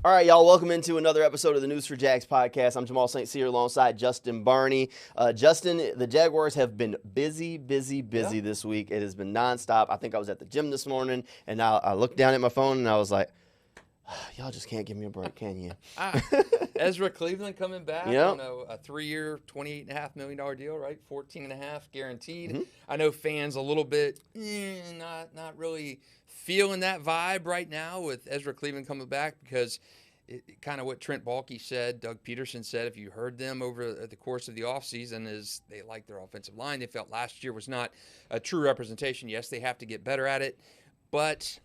All right, y'all, welcome into another episode of the News4JAGs podcast. I'm Jamal St here alongside Justin Barney. Justin, the Jaguars have been busy this week. It has been nonstop. I think I was at the gym this morning, and I looked down at my phone, and I was like, y'all just can't give me a break, can you? Ezra Cleveland coming back Yep. on a 3-year, $28.5 million deal, right? 14.5 guaranteed. Mm-hmm. I know fans a little bit not really feeling that vibe right now with Ezra Cleveland coming back because kind of what Trent Baalke said, Doug Peterson said, if you heard them over the course of the offseason, is they like their offensive line. They felt last year was not a true representation. Yes, they have to get better at it, but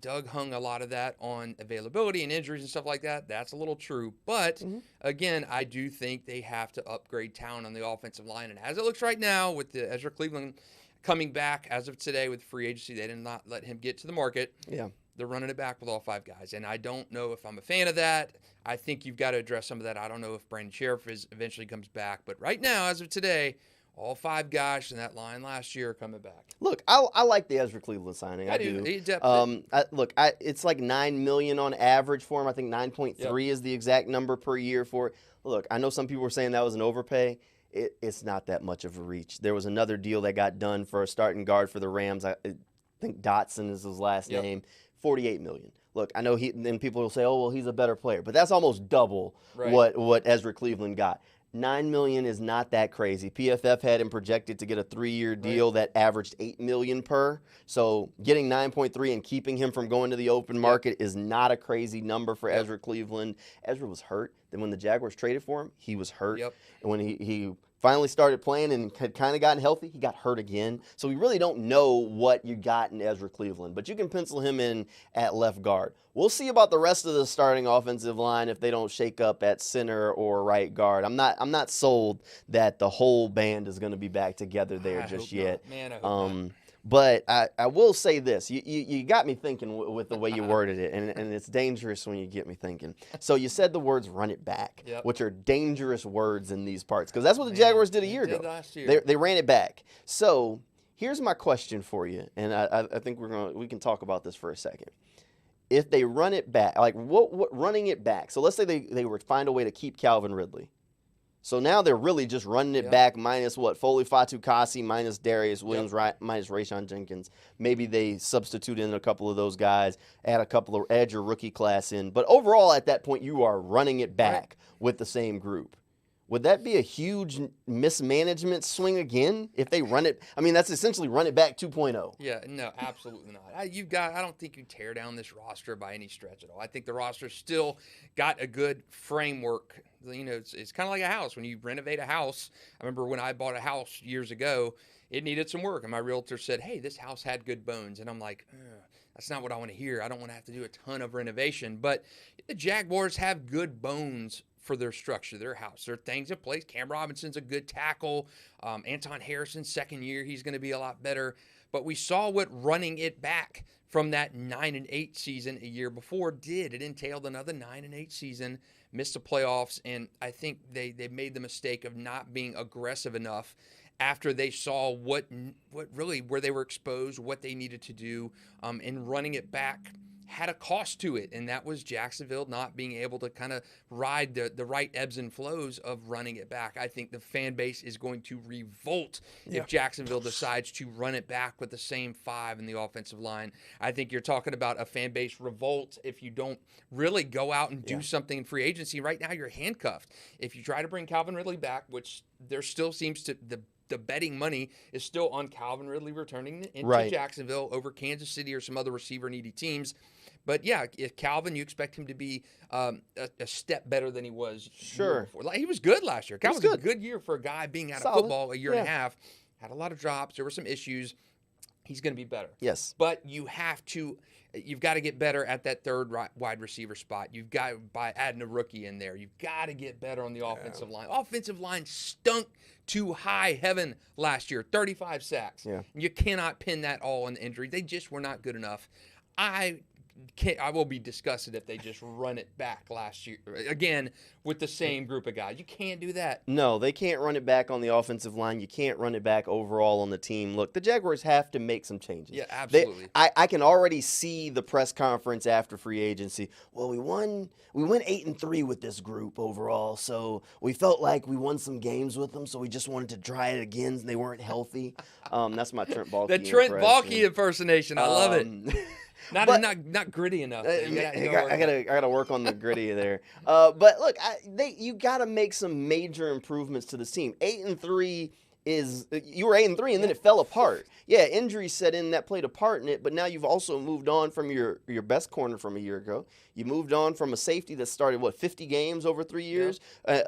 Doug hung a lot of that on availability and injuries and stuff like that. That's a little true. But, again, I do think they have to upgrade talent on the offensive line. And as it looks right now with the Ezra Cleveland coming back as of today with free agency, they did not let him get to the market. Yeah. They're running it back with all 5 guys. And I don't know if I'm a fan of that. I think you've got to address some of that. I don't know if Brandon Sheriff eventually comes back. But right now, as of today, all 5 guys in that line last year are coming back. Look, I like the Ezra Cleveland signing. I do. It's like $9 million on average for him. I think 9.3 is the exact number per year for it. Look, I know some people were saying that was an overpay. It's not that much of a reach. There was another deal that got done for a starting guard for the Rams. I think Dotson is his last name. $48 million. Look, I know then people will say, oh, well, he's a better player. But that's almost double what Ezra Cleveland got. $9 million is not that crazy. PFF had him projected to get a 3-year deal that averaged $8 million per. So getting 9.3 and keeping him from going to the open market is not a crazy number for Ezra Cleveland. Ezra was hurt. Then when the Jaguars traded for him, he was hurt. And when he finally started playing and had kind of gotten healthy, he got hurt again. So we really don't know what you got in Ezra Cleveland, but you can pencil him in at left guard. We'll see about the rest of the starting offensive line if they don't shake up at center or right guard. I'm not sold that the whole band is going to be back together there just yet. Man, I hope not. But I will say this. You got me thinking with the way you worded it, and it's dangerous when you get me thinking. So you said the words run it back, which are dangerous words in these parts, because that's what the Jaguars did a year ago. Last year. They ran it back. So here's my question for you, and I think we can talk about this for a second. If they run it back, like what running it back, so let's say they would find a way to keep Calvin Ridley. So now they're really just running it back minus Foley Fatukasi, minus Darius Williams, minus Rayshon Jenkins. Maybe they substitute in a couple of those guys, add your rookie class in. But overall, at that point, you are running it back with the same group. Would that be a huge mismanagement swing again if they run it? I mean, that's essentially run it back 2.0. Yeah, no, absolutely not. I don't think you tear down this roster by any stretch at all. I think the roster still got a good framework. You know, it's kind of like a house. When you renovate a house, I remember when I bought a house years ago, it needed some work. And my realtor said, hey, this house had good bones. And I'm like, that's not what I want to hear. I don't want to have to do a ton of renovation. But the Jaguars have good bones for their structure, their house. There are things in place. Cam Robinson's a good tackle. Anton Harrison's second year, he's going to be a lot better. But we saw what running it back from that 9-8 season a year before did. It entailed another 9-8 season, missed the playoffs, and I think they made the mistake of not being aggressive enough after they saw what really where they were exposed, what they needed to do, and running it back had a cost to it, and that was Jacksonville not being able to kind of ride the right ebbs and flows of running it back. I think the fan base is going to revolt if Jacksonville decides to run it back with the same 5 in the offensive line. I think you're talking about a fan base revolt if you don't really go out and do something in free agency. Right now, you're handcuffed. If you try to bring Calvin Ridley back, which there still seems to the betting money is still on Calvin Ridley returning into Jacksonville over Kansas City or some other receiver-needy teams. But, yeah, if Calvin, you expect him to be a step better than he was year before. Like, he was good last year. Calvin was a good year for a guy being out of football a year and a half. Had a lot of drops. There were some issues. He's going to be better. Yes. But you've got to get better at that third wide receiver spot. You've got, by adding a rookie in there, you've got to get better on the offensive line. Offensive line stunk to high heaven last year, 35 sacks. Yeah. You cannot pin that all on injury. They just were not good enough. I will be disgusted if they just run it back last year again with the same group of guys. You can't do that. No, they can't run it back on the offensive line. You can't run it back overall on the team. Look, the Jaguars have to make some changes. Yeah, absolutely. I can already see the press conference after free agency. Well, we went 8-3 with this group overall, so we felt like we won some games with them, so we just wanted to try it again. And they weren't healthy. That's my Trent Baalke. The Trent Baalke impersonation. I love it. Not gritty enough. I gotta work on the gritty there. But look, you gotta make some major improvements to this team. 8-3 you were 8-3 and then it fell apart. Yeah, injuries set in that played a part in it. But now you've also moved on from your best corner from a year ago. You moved on from a safety that started 50 games over 3 years. Yeah.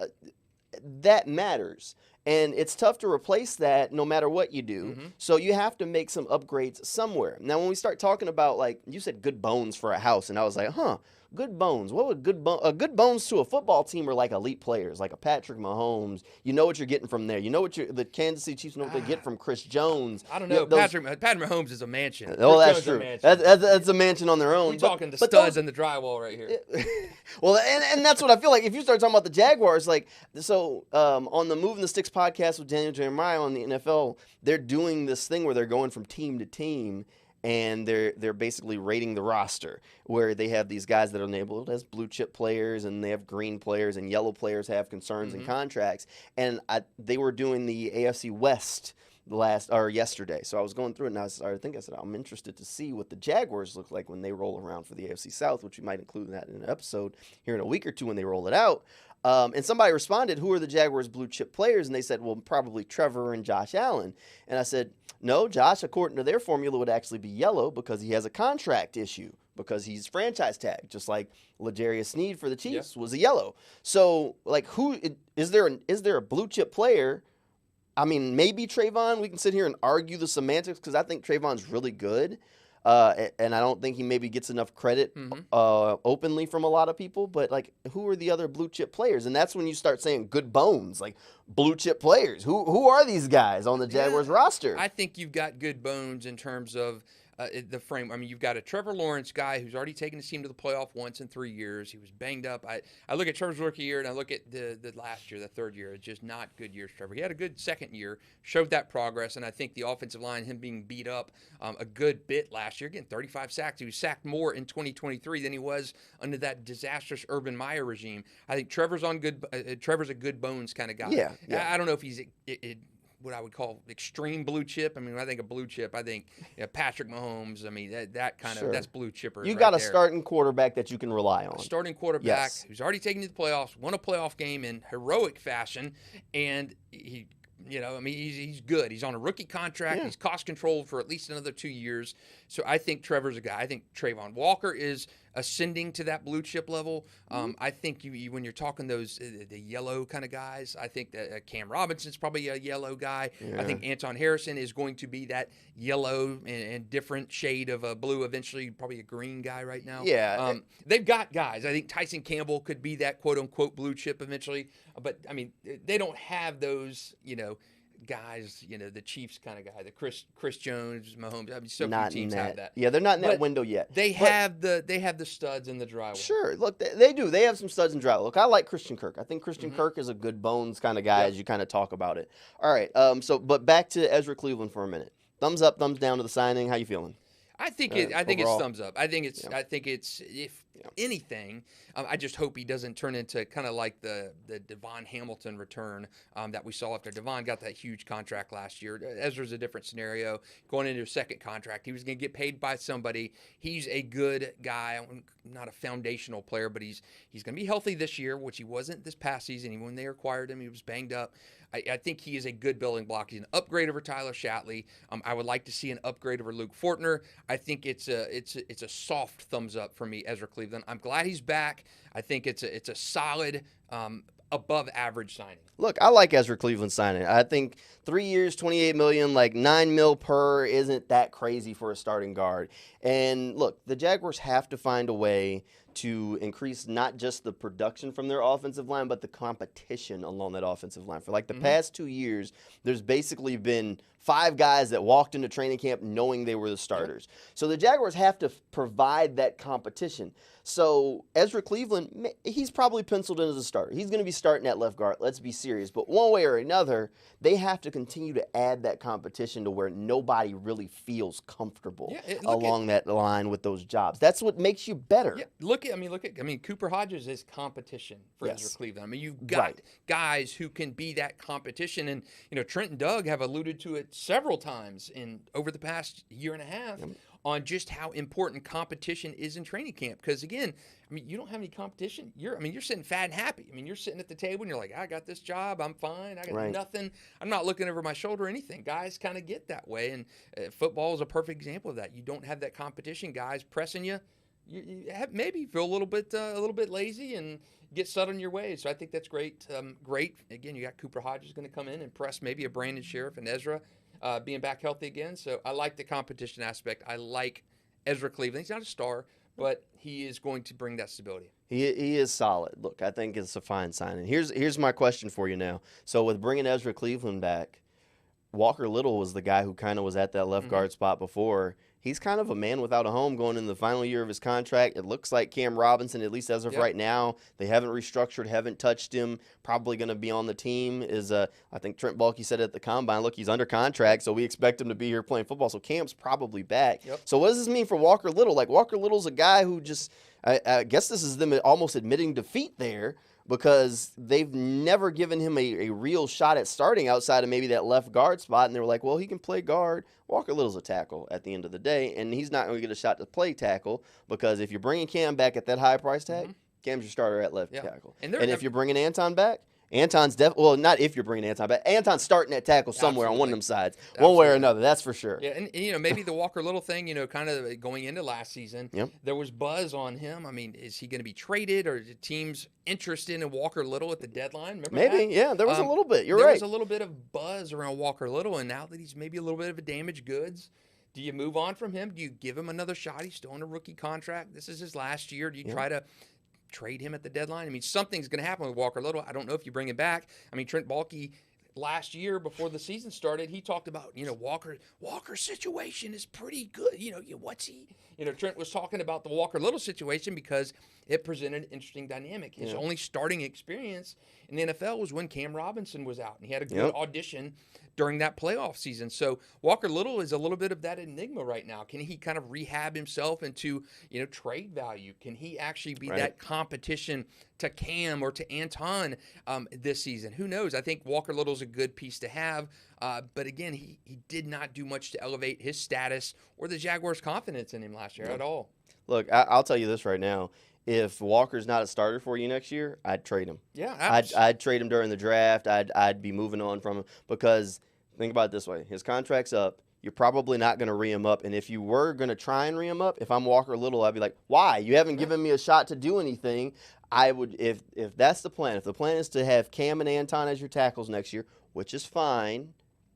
That matters. And it's tough to replace that no matter what you do. Mm-hmm. So you have to make some upgrades somewhere. Now, when we start talking about, like, you said good bones for a house, and I was like, good bones. What would good bones to a football team are like elite players, like a Patrick Mahomes. You know what you're getting from there. You know what the Kansas City Chiefs know what they get from Chris Jones. I don't know. Patrick Mahomes is a mansion. Oh, that's true. That's a mansion on their own. We're talking the studs and the drywall right here. Well, and that's what I feel like. If you start talking about the Jaguars, like, so on the Moving the Sticks podcast with Daniel Jeremiah on the NFL, they're doing this thing where they're going from team to team. And they're basically rating the roster where they have these guys that are labeled as blue chip players, and they have green players, and yellow players have concerns and contracts. And they were doing the AFC West yesterday. So I was going through it, and I said I'm interested to see what the Jaguars look like when they roll around for the AFC South, which we might include that in an episode here in a week or two when they roll it out. And somebody responded, who are the Jaguars' blue chip players? And they said, well, probably Trevor and Josh Allen. And I said, no, Josh, according to their formula, would actually be yellow because he has a contract issue, because he's franchise tagged, just like L'Jarius Sneed for the Chiefs was a yellow. So, like, who is there a blue chip player? I mean, maybe Trayvon. We can sit here and argue the semantics because I think Trayvon's really good. And I don't think he maybe gets enough credit openly from a lot of people. But, like, who are the other blue chip players? And that's when you start saying good bones, like blue chip players. Who are these guys on the Jaguars roster? I think you've got good bones in terms of the frame. I mean, you've got a Trevor Lawrence guy who's already taken his team to the playoff once in 3 years. He was banged up. I look at Trevor's rookie year, and I look at the last year, the third year. It's just not good years, Trevor. He had a good second year, showed that progress, and I think the offensive line, him being beat up a good bit last year, getting 35 sacks. He was sacked more in 2023 than he was under that disastrous Urban Meyer regime. I think Trevor's a good bones kind of guy. Yeah. I don't know if he's what I would call extreme blue chip. I mean, when I think of blue chip, I think Patrick Mahomes. I mean, that kind of that's blue chipper. You got a starting quarterback that you can rely on. A starting quarterback who's already taken you to the playoffs, won a playoff game in heroic fashion, and he's good. He's on a rookie contract. Yeah. He's cost controlled for at least another 2 years. So I think Trevor's a guy. I think Trayvon Walker is ascending to that blue chip level. I think you when you're talking those the yellow kind of guys, I think that Cam Robinson's probably a yellow guy. Yeah. I think Anton Harrison is going to be that yellow and different shade of a blue, eventually probably a green guy right now. Yeah. They've got guys. I think Tyson Campbell could be that quote-unquote blue chip eventually. But, I mean, they don't have those, guys, the Chiefs kind of guy, the Chris Jones, Mahomes. I mean, so few teams have that. Yeah, they're not in that window yet. They have the studs in the drywall. Sure, look, they do. They have some studs in drywall. Look, I like Christian Kirk. I think Christian Kirk is a good bones kind of guy as you kind of talk about it. All right, but back to Ezra Cleveland for a minute. Thumbs up, thumbs down to the signing. How you feeling? I think it's thumbs up. I think it's if anything, I just hope he doesn't turn into kind of like the Devon Hamilton return that we saw after Devon got that huge contract last year. Ezra's a different scenario. Going into a second contract, he was going to get paid by somebody. He's a good guy, not a foundational player, but he's going to be healthy this year, which he wasn't this past season. When they acquired him, he was banged up. I think he is a good building block. He's an upgrade over Tyler Shatley. I would like to see an upgrade over Luke Fortner. I think it's a soft thumbs up for me, Ezra Cleveland. I'm glad he's back. I think it's a solid above average signing. Look, I like Ezra Cleveland signing. I think 3 years, $28 million, like $9 million per isn't that crazy for a starting guard. And look, the Jaguars have to find a way to increase not just the production from their offensive line, but the competition along that offensive line. For like the past 2 years, there's basically been 5 guys that walked into training camp knowing they were the starters. So the Jaguars have to provide that competition. So Ezra Cleveland, he's probably penciled in as a starter. He's going to be starting at left guard. Let's be serious. But one way or another, they have to continue to add that competition to where nobody really feels comfortable along that line with those jobs. That's what makes you better. Yeah, look at Cooper Hodges is competition for Ezra Cleveland. I mean, you've got guys who can be that competition, and Trent and Doug have alluded to it several times over the past year and a half on just how important competition is in training camp. Because again, you don't have any competition. You're sitting fat and happy. You're sitting at the table and you're like, I got this job. I'm fine. I got nothing. I'm not looking over my shoulder or anything. Guys kind of get that way, and football is a perfect example of that. You don't have that competition. Guys pressing you. You maybe feel a little bit lazy and get set on your ways. So I think that's great. Great. Again, you got Cooper Hodges going to come in and press maybe a Brandon Sheriff and Ezra being back healthy again. So I like the competition aspect. I like Ezra Cleveland. He's not a star, but he is going to bring that stability. He is solid. Look, I think it's a fine signing. Here's my question for you now. So with bringing Ezra Cleveland back, Walker Little was the guy who kind of was at that left guard spot before. He's kind of a man without a home going into the final year of his contract. It looks like Cam Robinson, at least as of right now, they haven't restructured, haven't touched him, probably going to be on the team. I think Trent Baalke said at the Combine, look, he's under contract, so we expect him to be here playing football. So Cam's probably back. So what does this mean for Walker Little? Like, Walker Little's a guy who just, I guess this is them almost admitting defeat there, because they've never given him a real shot at starting outside of maybe that left guard spot. And they were like, well, he can play guard. Walker Little's a tackle at the end of the day, and he's not going to get a shot to play tackle, because if you're bringing Cam back at that high price tag, Cam's your starter at left tackle. And if you're bringing Anton back, Anton's not if you're bringing Anton back. Anton's starting at tackle somewhere on one of them sides, one way or another. That's for sure. Yeah, and maybe the Walker Little thing, kind of going into last season, there was buzz on him. Is he going to be traded, or are the teams interested in Walker Little at the deadline? Remember maybe, that? There was a little bit. There was a little bit of buzz around Walker Little, and now that he's maybe a little bit of a damaged goods, do you move on from him? Do you give him another shot? He's still on a rookie contract. This is his last year. Do you try to trade him at the deadline? Something's going to happen with Walker Little. I don't know if you bring him back. Trent Baalke last year before the season started, he talked about, Walker's situation is pretty good. What's he? Trent was talking about the Walker Little situation because it presented an interesting dynamic. His only starting experience in the NFL was when Cam Robinson was out, and he had a good audition during that playoff season. So Walker Little is a little bit of that enigma right now. Can he kind of rehab himself into, trade value? Can he actually be that competition to Cam or to Anton this season? Who knows? I think Walker Little's a good piece to have. But again, he did not do much to elevate his status or the Jaguars' confidence in him last year at all. Look, I'll tell you this right now. If Walker's not a starter for you next year, I'd trade him. Yeah, I'd trade him during the draft. I'd be moving on from him, because think about it this way. His contract's up. You're probably not going to re-him up. And if you were going to try and re-him up, if I'm Walker Little, I'd be like, why? You haven't given me a shot to do anything. I would, if that's the plan, if the plan is to have Cam and Anton as your tackles next year, which is fine,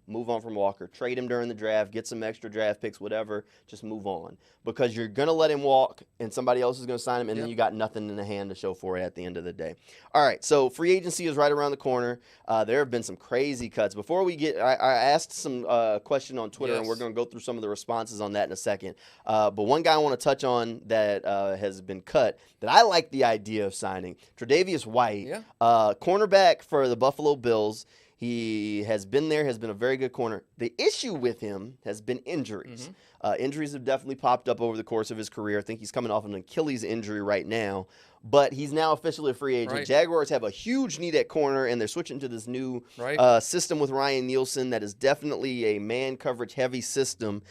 move on from Walker. Trade him during the draft, get some extra draft picks, whatever. Just move on, because you're going to let him walk and somebody else is going to sign him, and then you got nothing in the hand to show for it at the end of the day. All right, so free agency is right around the corner. There have been some crazy cuts. Before we get, I asked some question on Twitter, and we're going to go through some of the responses on that in a second. But one guy I want to touch on that has been cut that I like the idea of signing, Tre'Davious White, cornerback for the Buffalo Bills. He has been there, has been a very good corner. The issue with him has been injuries. Injuries have definitely popped up over the course of his career. I think he's coming off an Achilles injury right now, but he's now officially a free agent. Jaguars have a huge need at corner, and they're switching to this new system with Ryan Nielsen that is definitely a man coverage heavy system.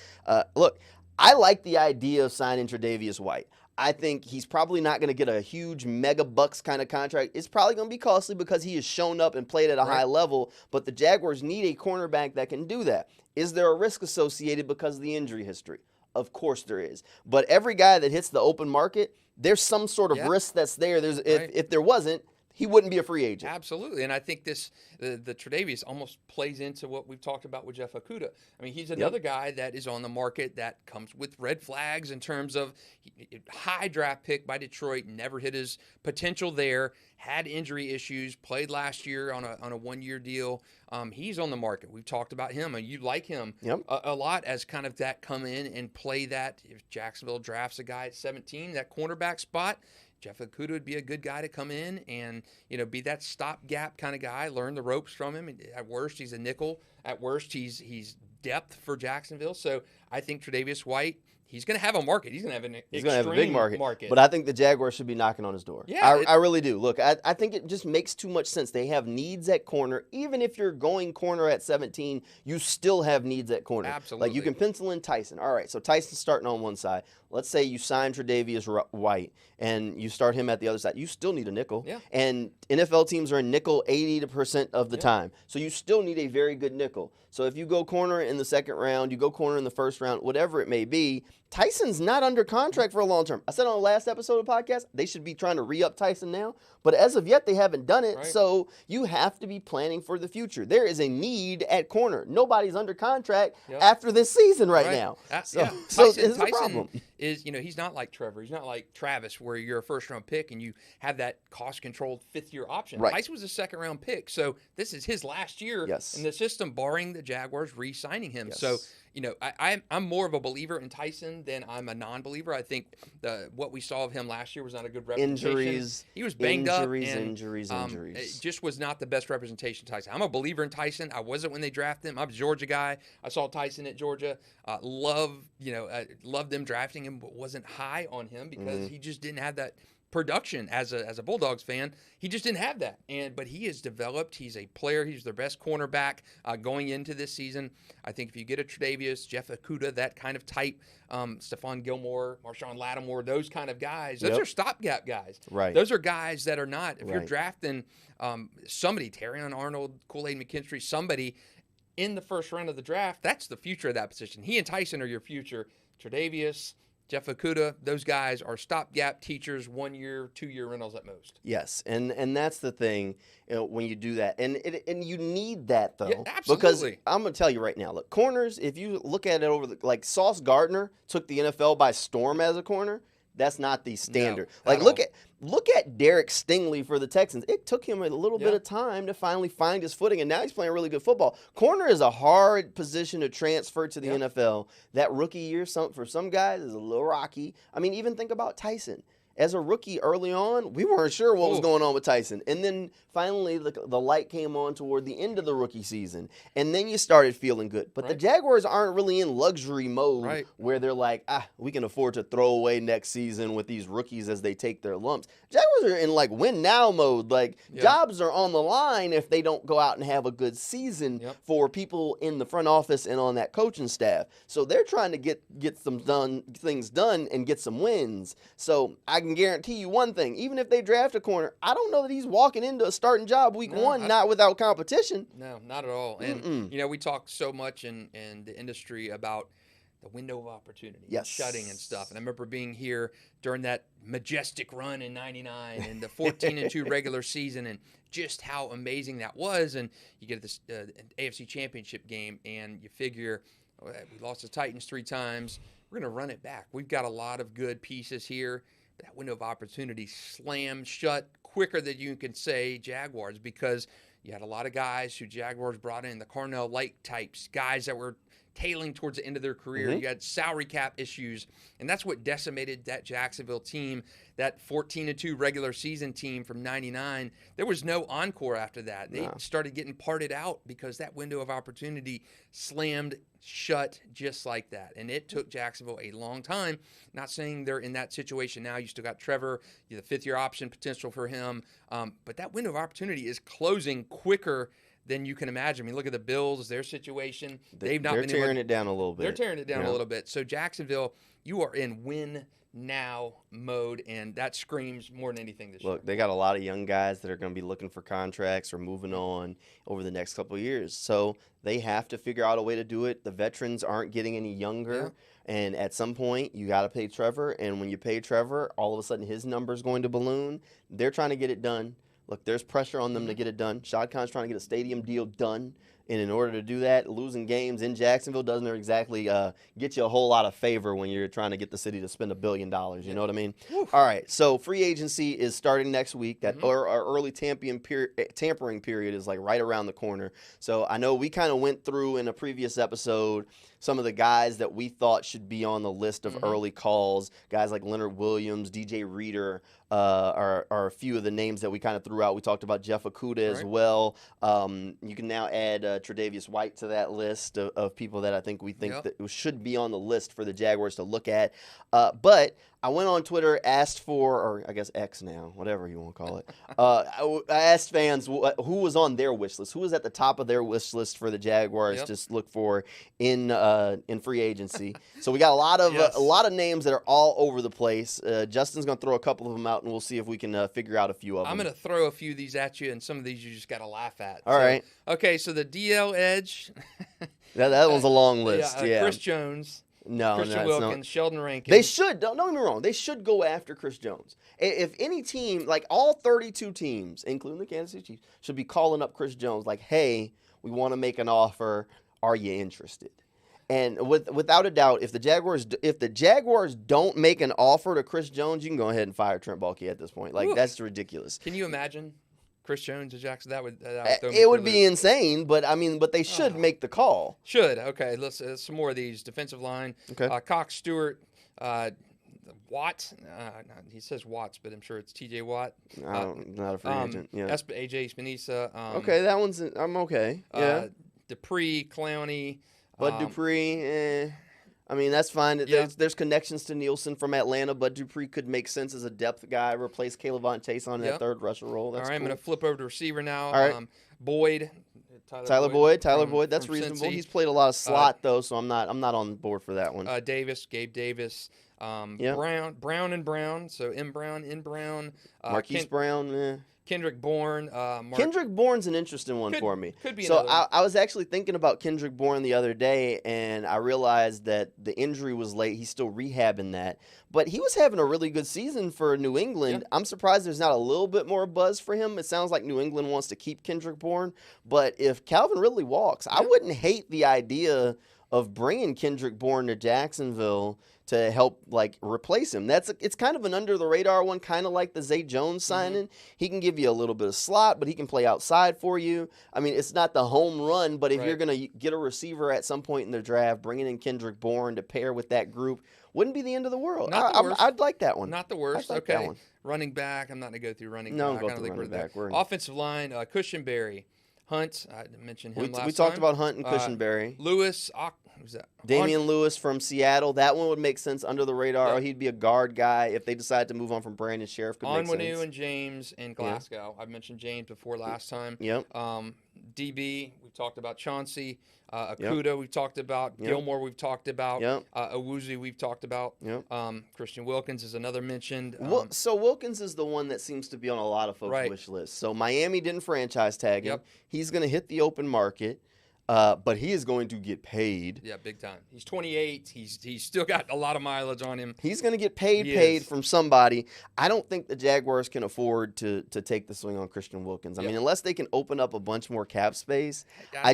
Look, I like the idea of signing Tre'Davious White. I think he's probably not going to get a huge mega bucks kind of contract. It's probably going to be costly because he has shown up and played at a high level, but the Jaguars need a cornerback that can do that. Is there a risk associated because of the injury history? Of course there is. But every guy that hits the open market, there's some sort of risk that's there. If there wasn't, he wouldn't be a free agent. Absolutely. And I think the Tre'Davious almost plays into what we've talked about with Jeff Okudah. I mean, he's another guy that is on the market that comes with red flags in terms of high draft pick by Detroit, never hit his potential there, had injury issues, played last year on a 1-year deal. He's on the market. We've talked about him, and you like him a lot as kind of that come in and play that. If Jacksonville drafts a guy at 17, that cornerback spot, Jeff Okudah would be a good guy to come in and, be that stopgap kind of guy, learn the ropes from him. At worst, he's a nickel. At worst, he's depth for Jacksonville. So I think Tre'Davious White, he's going to have a market. He's going to have a big market. But I think the Jaguars should be knocking on his door. Yeah, I really do. Look, I think it just makes too much sense. They have needs at corner. Even if you're going corner at 17, you still have needs at corner. Absolutely. Like, you can pencil in Tyson. All right, so Tyson's starting on one side. Let's say you sign Tre'Davious White and you start him at the other side. You still need a nickel. Yeah. And NFL teams are in nickel 80% of the time. So you still need a very good nickel. So if you go corner in the second round, you go corner in the first round, whatever it may be, Tyson's not under contract for a long term. I said on the last episode of the podcast, they should be trying to re-up Tyson now. But as of yet, they haven't done it. Right. So you have to be planning for the future. There is a need at corner. Nobody's under contract after this season right now. So it's a problem. He's not like Trevor. He's not like Travis, where you're a first-round pick and you have that cost-controlled fifth-year option. Right. Tyson was a second-round pick, so this is his last year in the system, barring the Jaguars re-signing him. Yes. So, I'm more of a believer in Tyson than I'm a non-believer. I think what we saw of him last year was not a good representation. Injuries. He was banged up. Injuries. It just was not the best representation of Tyson. I'm a believer in Tyson. I wasn't when they drafted him. I'm a Georgia guy. I saw Tyson at Georgia. Loved them drafting him, but wasn't high on him because he just didn't have that production as a Bulldogs fan. He just didn't have that. But he has developed. He's a player. He's their best cornerback going into this season. I think if you get a Tre'Davious, Jeff Okudah, that kind of type, Stephon Gilmore, Marshawn Lattimore, those kind of guys, those are stopgap guys. Right. Those are guys that are not, if you're drafting somebody, Terrion Arnold, Kool-Aid McKinstry, somebody in the first round of the draft, that's the future of that position. He and Tyson are your future. Tre'Davious, Jeff Okudah, those guys are stopgap teachers, 1 year, 2 year rentals at most. Yes, and that's the thing when you do that, and you need that though. Yeah, absolutely. Because I'm gonna tell you right now, look, corners. If you look at it like Sauce Gardner took the NFL by storm as a corner. That's not the standard. No, look at Derek Stingley for the Texans. It took him a little bit of time to finally find his footing, and now he's playing really good football. Corner is a hard position to transfer to the NFL. That rookie year, for some guys, is a little rocky. I mean, even think about Tyson. As a rookie early on, we weren't sure what was going on with Tyson. And then finally the light came on toward the end of the rookie season. And then you started feeling good. But the Jaguars aren't really in luxury mode where they're like, we can afford to throw away next season with these rookies as they take their lumps. Jaguars are in like win now mode. Like jobs are on the line if they don't go out and have a good season for people in the front office and on that coaching staff. So they're trying to get some things done and get some wins. So I can guarantee you one thing. Even if they draft a corner, I don't know that he's walking into a starting job week one, not without competition. No, not at all. And, we talk so much in the industry about the window of opportunity, shutting and stuff. And I remember being here during that majestic run in 99 and the 14-2 regular season and just how amazing that was. And you get this AFC Championship game and you figure, we lost the Titans 3 times. We're going to run it back. We've got a lot of good pieces here. That window of opportunity slammed shut quicker than you can say Jaguars, because you had a lot of guys who Jaguars brought in, the Carnell Light types, guys that were tailing towards the end of their career. You had salary cap issues, and that's what decimated that Jacksonville team, that 14-2 regular season team from 99. There was no encore after that. They started getting parted out because that window of opportunity slammed shut just like that. And it took Jacksonville a long time. Not saying they're in that situation now. You still got Trevor, you have the fifth-year option potential for him. But that window of opportunity is closing quicker than you can imagine. I mean, look at the Bills, their situation. They're tearing it down a little bit. They're tearing it down a little bit. So Jacksonville, you are in win now mode, and that screams more than anything this year. Look, they got a lot of young guys that are going to be looking for contracts or moving on over the next couple of years. So they have to figure out a way to do it. The veterans aren't getting any younger. And at some point, you got to pay Trevor. And when you pay Trevor, all of a sudden his number is going to balloon. They're trying to get it done. Look, there's pressure on them to get it done. Shad Khan's trying to get a stadium deal done. And in order to do that, losing games in Jacksonville doesn't exactly get you a whole lot of favor when you're trying to get the city to spend $1 billion. You know what I mean? Oof. All right. So free agency is starting next week. That our early tampering period is like right around the corner. So I know we kind of went through in a previous episode some of the guys that we thought should be on the list of early calls. Guys like Leonard Williams, DJ Reader are a few of the names that we kind of threw out. We talked about Jeff Okudah as well. You can now add Tre'Davious White to that list of people that I think that should be on the list for the Jaguars to look at. But I went on Twitter, asked for, or I guess X now, whatever you want to call it. I asked fans who was on their wish list, who was at the top of their wish list for the Jaguars to look for in free agency. So we got a lot of names that are all over the place. Justin's gonna throw a couple of them out, and we'll see if we can figure out a few of them. I'm gonna throw a few of these at you, and some of these you just gotta laugh at. All right. Okay, so the DL edge. that was a long list. Chris Jones. Christian Wilkins, Sheldon Rankins. They should, don't get me wrong, they should go after Chris Jones. If any team, like all 32 teams, including the Kansas City Chiefs, should be calling up Chris Jones like, hey, we want to make an offer. Are you interested? And without a doubt, if the Jaguars don't make an offer to Chris Jones, you can go ahead and fire Trent Baalke at this point. Like, that's ridiculous. Can you imagine Chris Jones to Jackson? That would it would be insane, but they should make the call. Should. Okay, let's some more of these. Defensive line. Okay. Cox, Stewart, Watt. He says Watts, but I'm sure it's T.J. Watt. Not a free agent. Yeah. A.J. Spinisa. Okay, that one's. I'm okay. Yeah. Dupree, Clowney. Bud Dupree. I mean, that's fine. There's connections to Nielsen from Atlanta. Bud Dupree could make sense as a depth guy. Replace Caleb Chase on that third rusher role. That's all right, cool. I'm going to flip over to receiver now. All right. Boyd. Tyler Boyd. That's reasonable. Cincy. He's played a lot of slot though, so I'm not on board for that one. Gabe Davis. Brown and Brown. So in Brown. Marquise Brown. Kendrick Bourne. Kendrick Bourne's an interesting one for me. Could be. So I was actually thinking about Kendrick Bourne the other day, and I realized that the injury was late. He's still rehabbing that. But he was having a really good season for New England. Yeah. I'm surprised there's not a little bit more buzz for him. It sounds like New England wants to keep Kendrick Bourne. But if Calvin Ridley walks, I wouldn't hate the idea of bringing Kendrick Bourne to Jacksonville to help replace him. It's kind of an under the radar one, kind of like the Zay Jones signing. He can give you a little bit of slot, but he can play outside for you. I mean, it's not the home run, but if you're going to get a receiver at some point in the draft, bringing in Kendrick Bourne to pair with that group wouldn't be the end of the world. I'd like that one. Not the worst. Like that one. Running back. I'm not going to go through running back. No, go through running back. Offensive line, Cushenberry. Hunt, I mentioned him last time. We talked about Hunt and Cushenberry. Lewis, who's that? Damian Lewis from Seattle. That one would make sense under the radar. He'd be a guard guy if they decide to move on from Brandon Sheriff. Could make sense. Onwenu and James and Glasgow. I've mentioned James before last time. Yep. DB, we've talked about Chauncey. Okudah, we've talked about. Gilmore, we've talked about. Owuzie, we've talked about. Christian Wilkins is another mentioned. So Wilkins is the one that seems to be on a lot of folks' wish lists. So Miami didn't franchise tag him. He's going to hit the open market. But he is going to get paid. Yeah, big time. He's 28. He's still got a lot of mileage on him. He's going to get paid from somebody. I don't think the Jaguars can afford to take the swing on Christian Wilkins. I mean, unless they can open up a bunch more cap space, I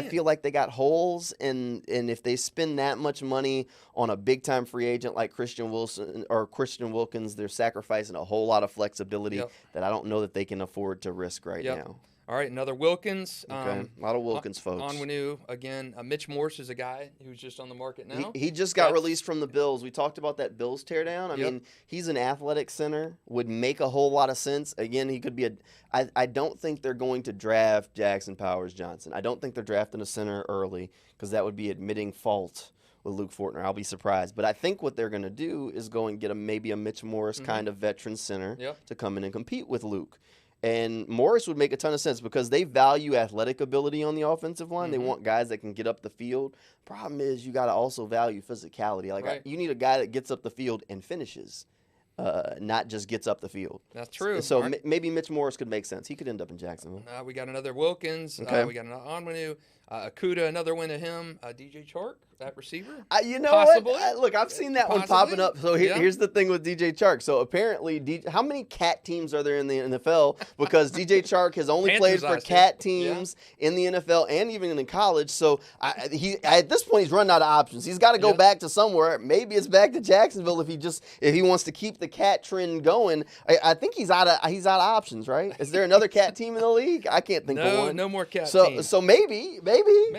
feel like they got holes. And if they spend that much money on a big time free agent like Christian Wilkins, they're sacrificing a whole lot of flexibility that I don't know that they can afford to risk right now. All right, another Wilkins. Okay, a lot of Wilkins folks. Onwenu, again. Mitch Morse is a guy who's just on the market now. He just got released from the Bills. We talked about that Bills teardown. I mean, he's an athletic center. Would make a whole lot of sense. Again, he could be I don't think they're going to draft Jackson Powers Johnson. I don't think they're drafting a center early because that would be admitting fault with Luke Fortner. I'll be surprised. But I think what they're going to do is go and get maybe a Mitch Morse kind of veteran center to come in and compete with Luke. And Morris would make a ton of sense because they value athletic ability on the offensive line. They want guys that can get up the field. Problem is, you got to also value physicality. You need a guy that gets up the field and finishes, not just gets up the field. That's true. So maybe Mitch Morris could make sense. He could end up in Jacksonville. We got another Wilkins. Okay. We got another Onwenu. Akuda, another win of him. DJ Chark, that receiver. You know Possibly. what? Look, I've seen that one popping up. So here's the thing with DJ Chark. So apparently, how many cat teams are there in the NFL? Because DJ Chark has only played for cat teams in the NFL and even in college. So at this point, he's run out of options. He's got to go back to somewhere. Maybe it's back to Jacksonville if he wants to keep the cat trend going. I think he's out of options, right? Is there another cat team in the league? I can't think of one. No more cat teams. So maybe.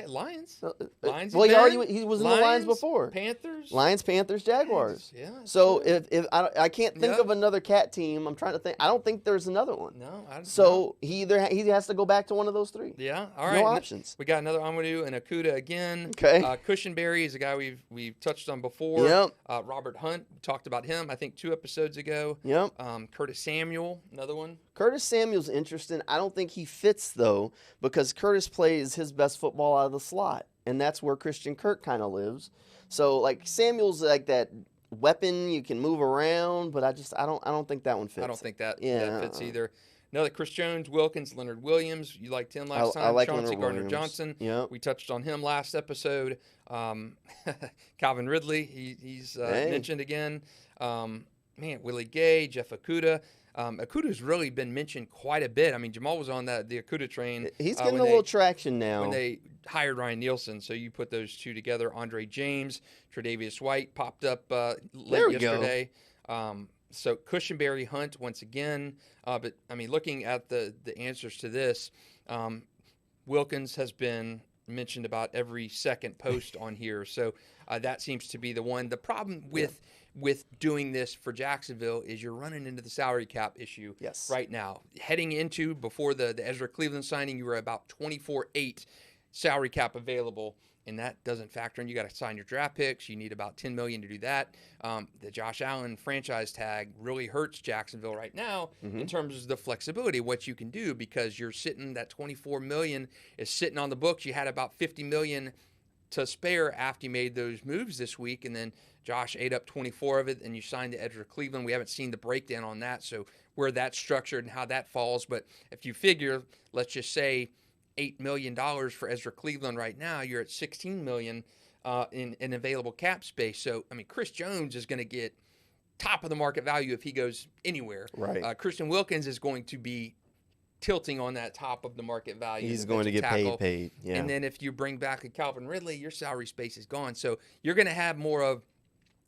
Lions. Well, he was in the Lions before. Panthers. Lions, Panthers, Jaguars. Yeah. So if I can't think of another cat team. I'm trying to think. I don't think there's another one. No. So he has to go back to one of those three. Yeah. All right. No options. We got another Amadou and Akuda again. Okay. Cushenberry is a guy we've touched on before. Yep. Robert Hunt, we talked about him, I think 2 episodes ago. Yep. Curtis Samuel, another one. Curtis Samuel's interesting. I don't think he fits, though, because Curtis plays his best football out of the slot, and that's where Christian Kirk kind of lives. So, like, Samuel's like that weapon you can move around, but I don't think that one fits. I don't think that fits either. Another Chris Jones, Wilkins, Leonard Williams. You liked him last time. I like Chauncey Leonard Gardner-Johnson. Yep. We touched on him last episode. Calvin Ridley, he's mentioned again. Willie Gay, Jeff Akuda. Akuda's really been mentioned quite a bit. I mean, Jamal was on the Akuda train. He's getting a little traction now. When they hired Ryan Nielsen, so you put those two together. Andre James, Tre'Davious White popped up late yesterday. So Cushenberry, Hunt once again. But, I mean, looking at the answers to this, Wilkins has been mentioned about every second post on here. So that seems to be the one. The problem with doing this for Jacksonville is you're running into the salary cap issue right now. Heading into, before the Ezra Cleveland signing, you were about 24.8 salary cap available, and that doesn't factor in. You got to sign your draft picks. You need about $10 million to do that. The Josh Allen franchise tag really hurts Jacksonville right now in terms of the flexibility, what you can do, because you're sitting, that $24 million is sitting on the books. You had about $50 million to spare after you made those moves this week, and then Josh ate up 24 of it, and you signed the Ezra Cleveland. We haven't seen the breakdown on that, so where that's structured and how that falls. But if you figure, let's just say $8 million for Ezra Cleveland right now, you're at $16 million in available cap space. So, I mean, Chris Jones is going to get top of the market value if he goes anywhere. Right. Christian Wilkins is going to be tilting on that top of the market value. He's going to get paid. Yeah. And then if you bring back a Calvin Ridley, your salary space is gone. So you're going to have more of,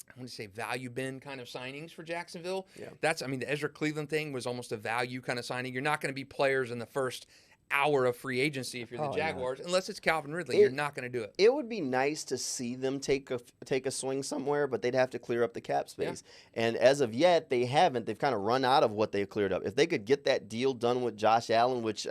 I want to say, value bin kind of signings for Jacksonville. Yeah. The Ezra Cleveland thing was almost a value kind of signing. You're not going to be players in the first hour of free agency if you're the Jaguars, unless it's Calvin Ridley. You're not going to do it. It would be nice to see them take a swing somewhere, but they'd have to clear up the cap space. Yeah. And as of yet, they haven't. They've kind of run out of what they've cleared up. If they could get that deal done with Josh Allen, which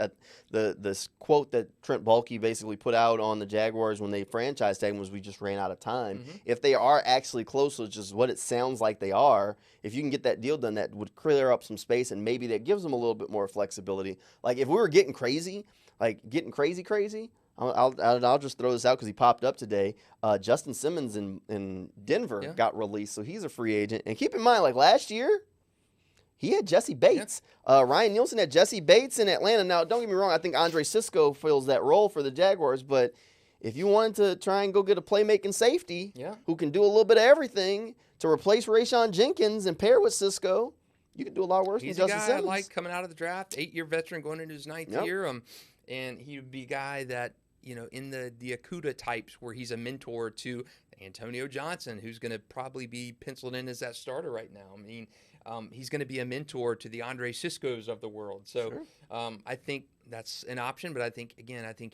the quote that Trent Baalke basically put out on the Jaguars when they franchise tagged him was, "We just ran out of time." Mm-hmm. If they are actually close, which is what it sounds like they are, if you can get that deal done, that would clear up some space, and maybe that gives them a little bit more flexibility. Like if we were getting crazy, I'll just throw this out because he popped up today. Justin Simmons in Denver got released, so he's a free agent. And keep in mind, like last year, he had Jesse Bates. Ryan Nielsen had Jesse Bates in Atlanta. Now, don't get me wrong, I think Andre Sisco fills that role for the Jaguars, but if you wanted to try and go get a playmaking safety who can do a little bit of everything to replace Rayshon Jenkins and pair with Cisco, you could do a lot worse than Justin Simmons. He's a guy I like coming out of the draft, 8-year veteran going into his 9th year. And he would be a guy that, in the Akuda types where he's a mentor to Antonio Johnson, who's going to probably be penciled in as that starter right now. I mean, he's going to be a mentor to the Andre Siscos of the world. So I think that's an option, but I think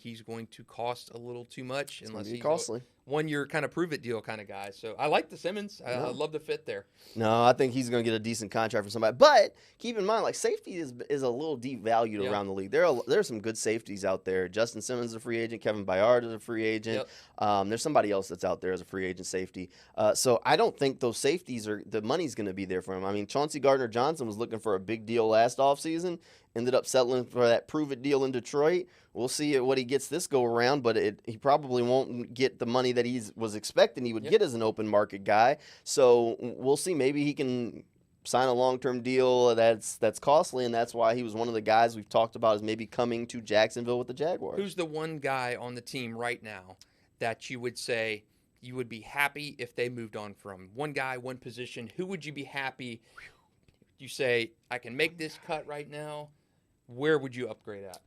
he's going to cost a little too much unless he's costly. One-year kind of prove-it deal kind of guy. So I like the Simmons. I love the fit there. No, I think he's going to get a decent contract from somebody. But keep in mind, like, safety is a little devalued around the league. There are some good safeties out there. Justin Simmons is a free agent. Kevin Byard is a free agent. There's somebody else that's out there as a free agent safety. So I don't think those safeties the money's going to be there for him. I mean, Chauncey Gardner-Johnson was looking for a big deal last offseason. Ended up settling for that prove-it deal in Detroit. We'll see what he gets this go-around, but he probably won't get the money that he was expecting he would get as an open market guy. So we'll see. Maybe he can sign a long-term deal that's costly, and that's why he was one of the guys we've talked about as maybe coming to Jacksonville with the Jaguars. Who's the one guy on the team right now that you would say you would be happy if they moved on from? One guy, one position. Who would you be happy? You say, I can make this cut right now. Where would you upgrade at?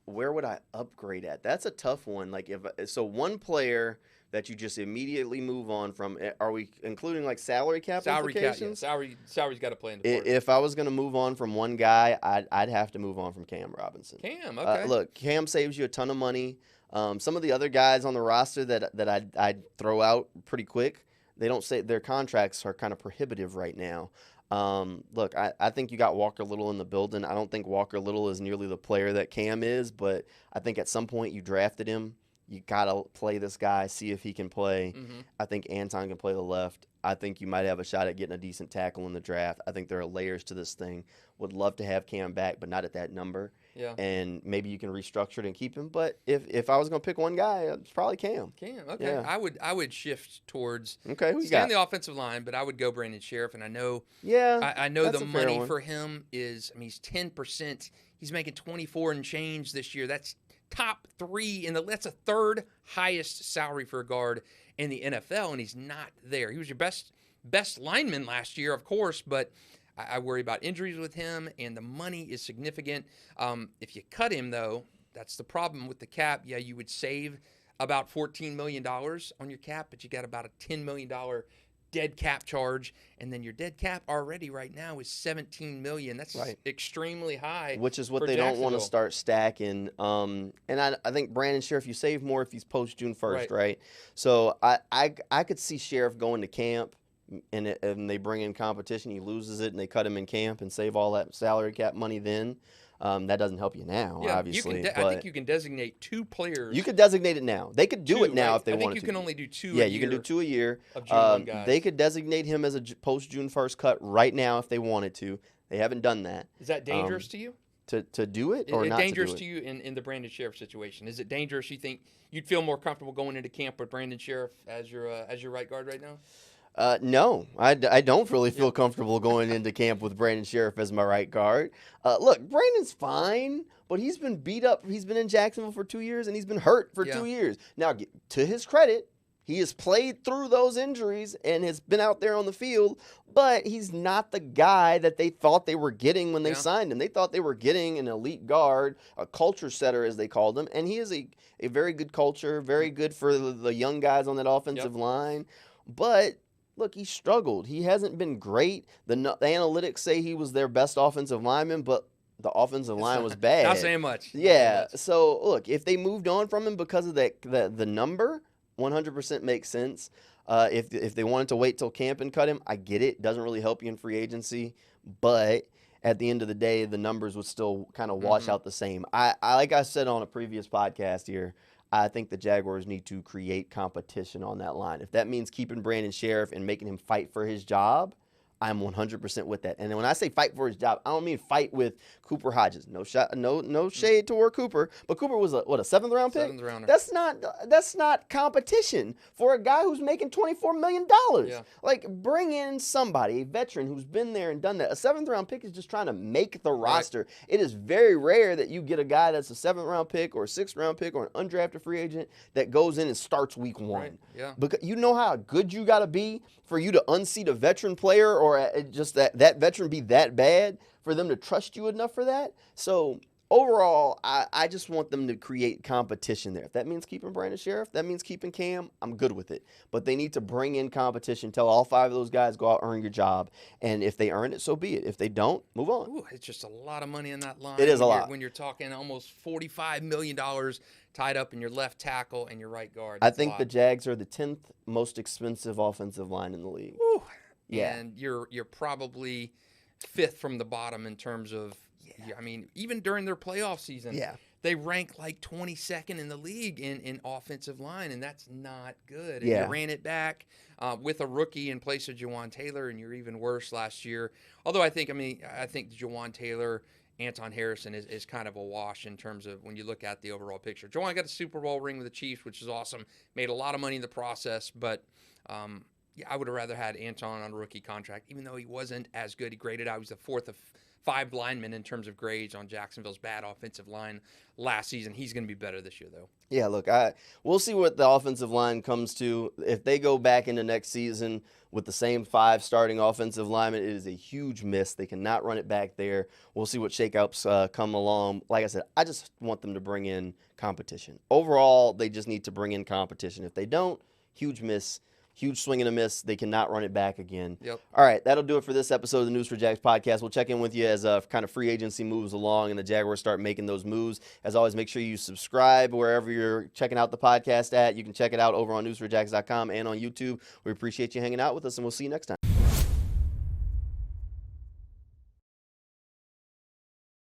Where would I upgrade at? That's a tough one. Like one player that you just immediately move on from. Are we including like salary cap implications? Salary's got to play into part. If I was going to move on from one guy, I'd have to move on from Cam Robinson. Cam, okay. Look, Cam saves you a ton of money. Some of the other guys on the roster that I'd throw out pretty quick, they don't say their contracts are kind of prohibitive right now. Look, I think you got Walker Little in the building. I don't think Walker Little is nearly the player that Cam is, but I think at some point you drafted him. You got to play this guy, see if he can play. Mm-hmm. I think Anton can play the left. I think you might have a shot at getting a decent tackle in the draft. I think there are layers to this thing. Would love to have Cam back, but not at that number. Yeah. And maybe you can restructure it and keep him. But if I was going to pick one guy, it's probably Cam. Cam, okay. Yeah. I would shift towards who you stay got? on the offensive line, but I would go Brandon Sheriff. And I know I know that's the a fair money one. for him is, he's 10%. He's making 24 and change this year. That's top 3 that's a third highest salary for a guard in the NFL, and he's not there. He was your best lineman last year, of course, but I worry about injuries with him, and the money is significant. If you cut him, though, that's the problem with the cap. Yeah, you would save about $14 million on your cap, but you got about a $10 million dead cap charge, and then your dead cap already right now is $17 million. That's extremely high, which is what they don't want to start stacking. And I think Brandon Sheriff, you save more if he's post June 1st, right? So I could see Sheriff going to camp, and they bring in competition. He loses it, and they cut him in camp and save all that salary cap money then. That doesn't help you now, obviously. I think you can designate 2 players. You could designate it now. They could do it now if they wanted to. I think you can only do 2 a year. Yeah, you can do 2 a year. Of June 1 guys. They could designate him as a post-June 1st cut right now if they wanted to. They haven't done that. Is that dangerous to you? To do it or not dangerous to do it? to you in the Brandon Sheriff situation? Is it dangerous? You think you'd feel more comfortable going into camp with Brandon Sheriff as your right guard right now? No, I don't really feel comfortable going into camp with Brandon Sheriff as my right guard. Look, Brandon's fine, but he's been beat up. He's been in Jacksonville for 2 years, and he's been hurt for 2 years. Now, to his credit, he has played through those injuries and has been out there on the field, but he's not the guy that they thought they were getting when they signed him. They thought they were getting an elite guard, a culture setter, as they called him, and he is a very good culture, very good for the young guys on that offensive line. But look, he struggled. He hasn't been great. The analytics say he was their best offensive lineman, but the offensive line was bad. Not saying much. Yeah. So, look, if they moved on from him because of the number, 100% makes sense. If they wanted to wait till camp and cut him, I get it. Doesn't really help you in free agency. But at the end of the day, the numbers would still kind of wash out the same. I like I said on a previous podcast here, I think the Jaguars need to create competition on that line. If that means keeping Brandon Sheriff and making him fight for his job, I'm 100% with that. And then when I say fight for his job, I don't mean fight with Cooper Hodges. No shade toward Cooper, but Cooper was a 7th round pick. 7th rounder. That's not competition for a guy who's making $24 million. Yeah. Like, bring in somebody, a veteran who's been there and done that. A 7th round pick is just trying to make the roster. It is very rare that you get a guy that's a 7th round pick or a 6th round pick or an undrafted free agent that goes in and starts week 1. Right. Yeah. Because you know how good you got to be for you to unseat a veteran player, or just that veteran be that bad for them to trust you enough for that. So overall, I just want them to create competition there. If that means keeping Brandon Sheriff, that means keeping Cam, I'm good with it. But they need to bring in competition. Tell all 5 of those guys, go out, earn your job. And if they earn it, so be it. If they don't, move on. Ooh, it's just a lot of money in that line. It is a lot. When you're talking almost $45 million tied up in your left tackle and your right guard. I think the Jags are the 10th most expensive offensive line in the league. Woo. Yeah. And you're probably 5th from the bottom in terms of, I mean, even during their playoff season, they rank like 22nd in the league in offensive line, and that's not good. And you ran it back with a rookie in place of Jawan Taylor, and you're even worse last year. Although I think Jawan Taylor, Anton Harrison is kind of a wash in terms of when you look at the overall picture. Jawan got a Super Bowl ring with the Chiefs, which is awesome. Made a lot of money in the process, but I would have rather had Anton on a rookie contract, even though he wasn't as good. He graded out. He was the 4th of 5 linemen in terms of grades on Jacksonville's bad offensive line last season. He's going to be better this year, though. Yeah, look, we'll see what the offensive line comes to. If they go back into next season with the same 5 starting offensive linemen, it is a huge miss. They cannot run it back there. We'll see what shakeouts come along. Like I said, I just want them to bring in competition. Overall, they just need to bring in competition. If they don't, huge miss. Huge swing and a miss. They cannot run it back again. Yep. All right, that'll do it for this episode of the News4JAGs podcast. We'll check in with you as kind of free agency moves along and the Jaguars start making those moves. As always, make sure you subscribe wherever you're checking out the podcast at. You can check it out over on News4JAGs.com and on YouTube. We appreciate you hanging out with us, and we'll see you next time.